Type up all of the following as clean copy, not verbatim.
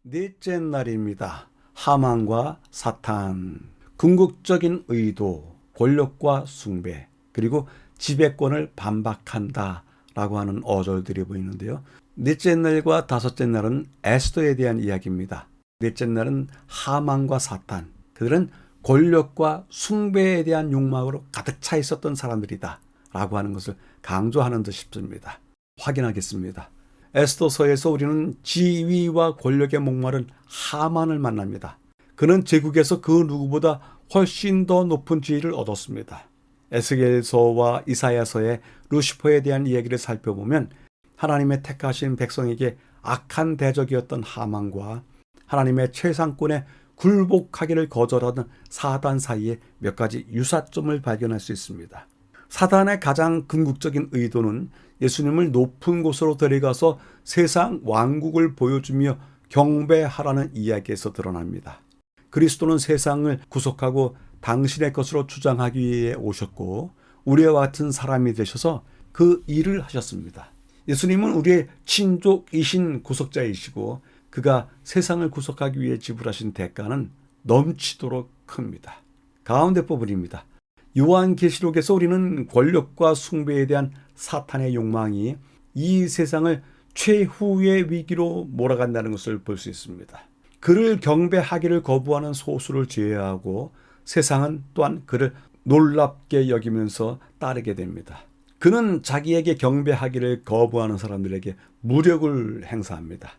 넷째 날입니다. 하만과 사탄, 궁극적인 의도, 권력과 숭배, 그리고 지배권을 반박한다 라고 하는 어절들이 보이는데요. 넷째 날과 다섯째 날은 에스더에 대한 이야기입니다. 넷째 날은 하만과 사탄, 그들은 권력과 숭배에 대한 욕망으로 가득 차 있었던 사람들이다 라고 하는 것을 강조하는 듯 싶습니다. 확인하겠습니다. 에스더서에서 우리는 지위와 권력에 목마른 하만을 만납니다. 그는 제국에서 그 누구보다 훨씬 더 높은 지위를 얻었습니다. 에스겔서와 이사야서의 루시퍼에 대한 이야기를 살펴보면 하나님의 택하신 백성에게 악한 대적이었던 하만과 하나님의 최상권에 굴복하기를 거절하던 사단 사이에 몇 가지 유사점을 발견할 수 있습니다. 사단의 가장 궁극적인 의도는 예수님을 높은 곳으로 데려가서 세상 왕국을 보여주며 경배하라는 이야기에서 드러납니다. 그리스도는 세상을 구속하고 당신의 것으로 주장하기 위해 오셨고 우리와 같은 사람이 되셔서 그 일을 하셨습니다. 예수님은 우리의 친족이신 구속자이시고 그가 세상을 구속하기 위해 지불하신 대가는 넘치도록 큽니다. 가운데 부분입니다. 요한계시록에서 우리는 권력과 숭배에 대한 사탄의 욕망이 이 세상을 최후의 위기로 몰아간다는 것을 볼 수 있습니다. 그를 경배하기를 거부하는 소수를 제외하고 세상은 또한 그를 놀랍게 여기면서 따르게 됩니다. 그는 자기에게 경배하기를 거부하는 사람들에게 무력을 행사합니다.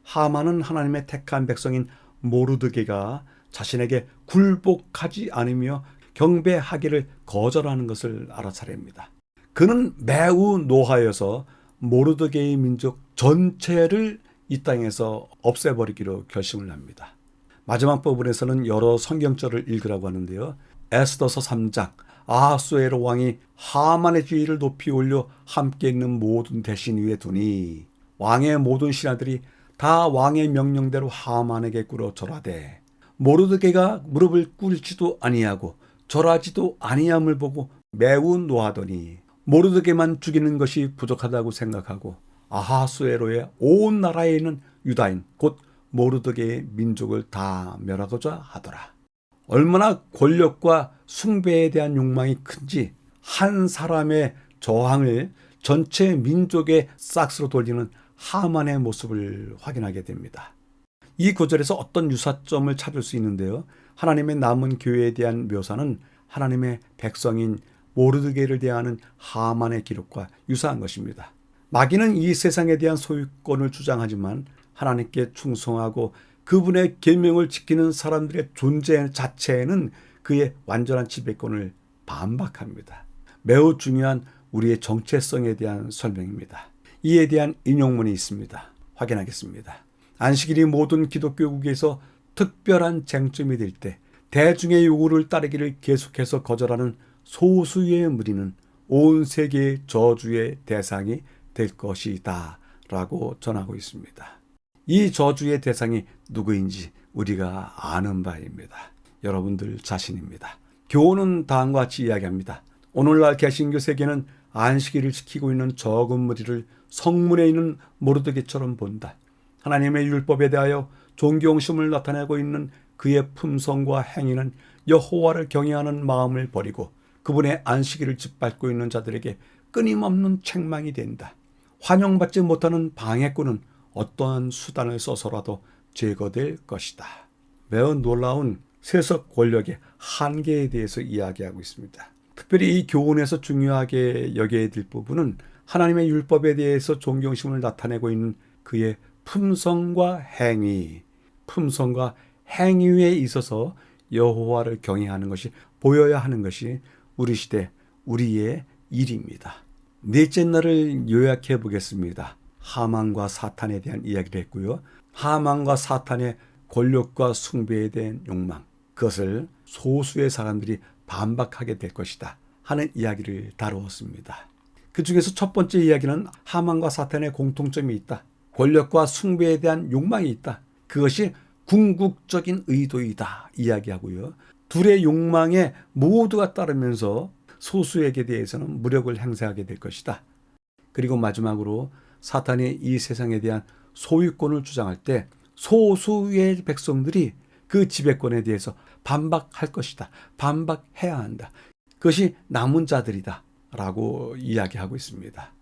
하만은 하나님의 택한 백성인 모르드게가 자신에게 굴복하지 않으며 경배하기를 거절하는 것을 알아차립니다. 그는 매우 노하여서 모르드게의 민족 전체를 이 땅에서 없애버리기로 결심을 합니다. 마지막 부분에서는 여러 성경절을 읽으라고 하는데요. 에스더서 3장, 아하수에로 왕이 하만의 지위를 높이 올려 함께 있는 모든 대신 위에 두니 왕의 모든 신하들이 다 왕의 명령대로 하만에게 꿇어 절하되 모르드게가 무릎을 꿇지도 아니하고 절하지도 아니함을 보고 매우 노하더니 모르드게만 죽이는 것이 부족하다고 생각하고 아하수에로의 온 나라에 있는 유다인 곧 모르드게의 민족을 다 멸하고자 하더라. 얼마나 권력과 숭배에 대한 욕망이 큰지 한 사람의 저항을 전체 민족의 싹스로 돌리는 하만의 모습을 확인하게 됩니다. 이 구절에서 어떤 유사점을 찾을 수 있는데요. 하나님의 남은 교회에 대한 묘사는 하나님의 백성인 모르드게를 대하는 하만의 기록과 유사한 것입니다. 마귀는 이 세상에 대한 소유권을 주장하지만 하나님께 충성하고 그분의 계명을 지키는 사람들의 존재 자체에는 그의 완전한 지배권을 반박합니다. 매우 중요한 우리의 정체성에 대한 설명입니다. 이에 대한 인용문이 있습니다. 확인하겠습니다. 안식일이 모든 기독교국에서 특별한 쟁점이 될 때 대중의 요구를 따르기를 계속해서 거절하는 소수의 무리는 온 세계의 저주의 대상이 될 것이다 라고 전하고 있습니다. 이 저주의 대상이 누구인지 우리가 아는 바입니다. 여러분들 자신입니다. 교훈은 다음과 같이 이야기합니다. 오늘날 개신교 세계는 안식일을 지키고 있는 적은 무리를 성문에 있는 모르드게처럼 본다. 하나님의 율법에 대하여 존경심을 나타내고 있는 그의 품성과 행위는 여호와를 경외하는 마음을 버리고 그분의 안식일을 짓밟고 있는 자들에게 끊임없는 책망이 된다. 환영받지 못하는 방해꾼은 어떠한 수단을 써서라도 제거될 것이다. 매우 놀라운 세속 권력의 한계에 대해서 이야기하고 있습니다. 특별히 이 교훈에서 중요하게 여겨야 될 부분은 하나님의 율법에 대해서 존경심을 나타내고 있는 그의 품성과 행위에 있어서 여호와를 경외하는 것이 보여야 하는 것이 우리 시대 우리의 일입니다. 넷째 날을 요약해 보겠습니다. 하만과 사탄에 대한 이야기를 했고요. 하만과 사탄의 권력과 숭배에 대한 욕망, 그것을 소수의 사람들이 반박하게 될 것이다 하는 이야기를 다루었습니다. 그 중에서 첫 번째 이야기는 하만과 사탄의 공통점이 있다. 권력과 숭배에 대한 욕망이 있다. 그것이 궁극적인 의도이다 이야기하고요. 둘의 욕망에 모두가 따르면서 소수에게 대해서는 무력을 행사하게 될 것이다. 그리고 마지막으로 사탄이 이 세상에 대한 소유권을 주장할 때 소수의 백성들이 그 지배권에 대해서 반박할 것이다. 반박해야 한다. 그것이 남은 자들이다. 라고 이야기하고 있습니다.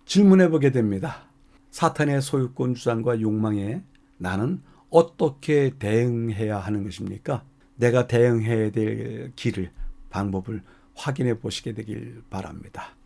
질문해 보게 됩니다. 사탄의 소유권 주장과 욕망에 나는 어떻게 대응해야 하는 것입니까? 내가 대응해야 될 길을, 방법을 확인해 보시게 되길 바랍니다.